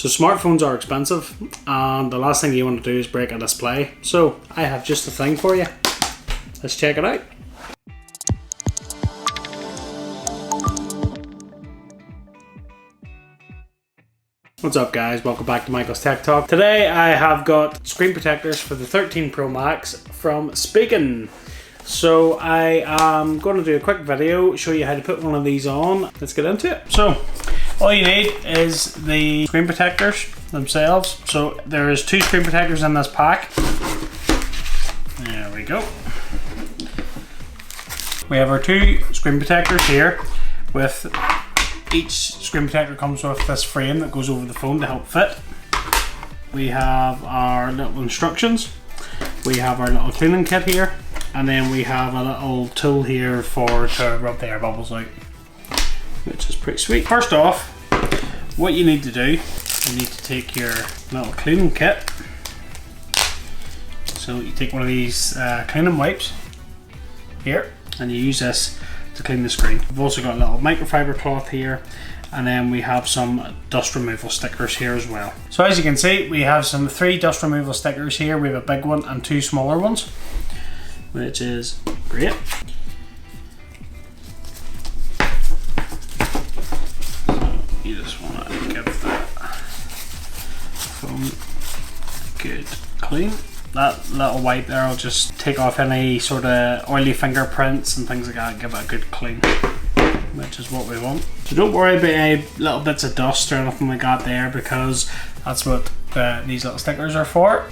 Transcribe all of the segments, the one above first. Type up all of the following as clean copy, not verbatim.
So smartphones are expensive, and the last thing you want to do is break a display. So I have just the thing for you. Let's check it out. What's up guys, welcome back to Michael's Tech Talk. Today I have got screen protectors for the 13 Pro Max from Spigen. So I am going to do a quick video, show you how to put one of these on. Let's get into it. So all you need is the screen protectors themselves. So there is 2 screen protectors in this pack. There we go. We have our 2 screen protectors here with each screen protector comes with this frame that goes over the phone to help fit. We have our little instructions. We have our little cleaning kit here. And then we have a little tool here to rub the air bubbles out, which is pretty sweet. First off, what you need to do, you need to take your little cleaning kit. So you take one of these cleaning wipes here, and you use this to clean the screen. We've also got a little microfiber cloth here, and then we have some dust removal stickers here as well. So as you can see, we have 3 dust removal stickers here. We have a big one and 2 smaller ones, which is great. So you just want to give that phone a good clean. That little wipe there will just take off any sort of oily fingerprints and things like that, give it a good clean, which is what we want. So don't worry about any little bits of dust or anything like that there, because that's what these little stickers are for.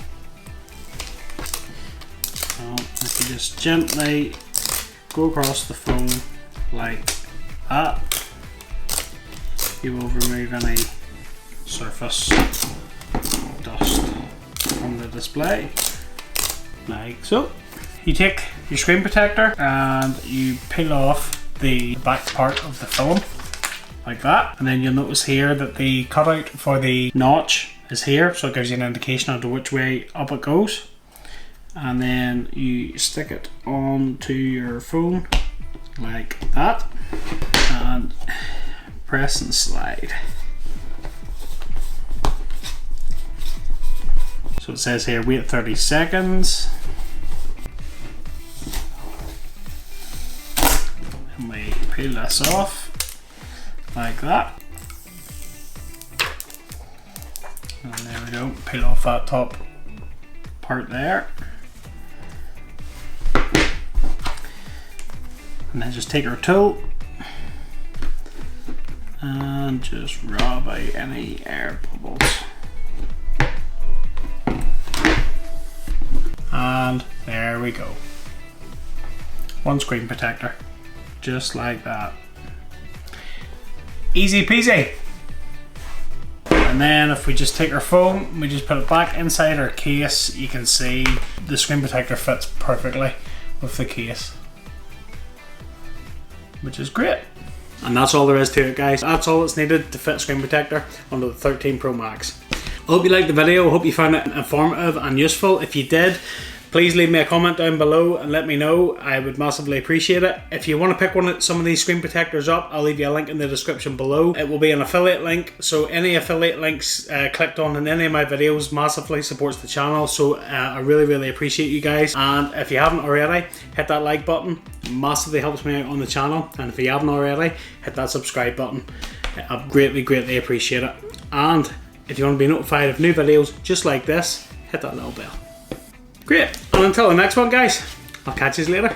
So if you just gently go across the phone like that, you will remove any surface dust from the display, like so. You take your screen protector and you peel off the back part of the film like that, and then you'll notice here that the cutout for the notch is here, so it gives you an indication as to which way up it goes. And then you stick it onto your phone like that and press and slide. So it says here wait 30 seconds, and we peel this off like that, and there we go, peel off that top part there, and then just take our tool and just rub out any air bubbles. And there we go. One screen protector, just like that. Easy peasy. And then if we just take our phone, we just put it back inside our case, you can see the screen protector fits perfectly with the case, which is great. And that's all there is to it, guys. That's all that's needed to fit a screen protector onto the 13 Pro Max. I hope you liked the video. I hope you found it informative and useful. If you did, please leave me a comment down below and let me know. I would massively appreciate it. If you want to pick some of these screen protectors up, I'll leave you a link in the description below. It will be an affiliate link, so any affiliate links clicked on in any of my videos massively supports the channel. So I really appreciate you guys. And if you haven't already, hit that like button. It massively helps me out on the channel. And if you haven't already, hit that subscribe button. I greatly appreciate it. And if you want to be notified of new videos just like this, hit that little bell. Great, and until the next one guys, I'll catch you later.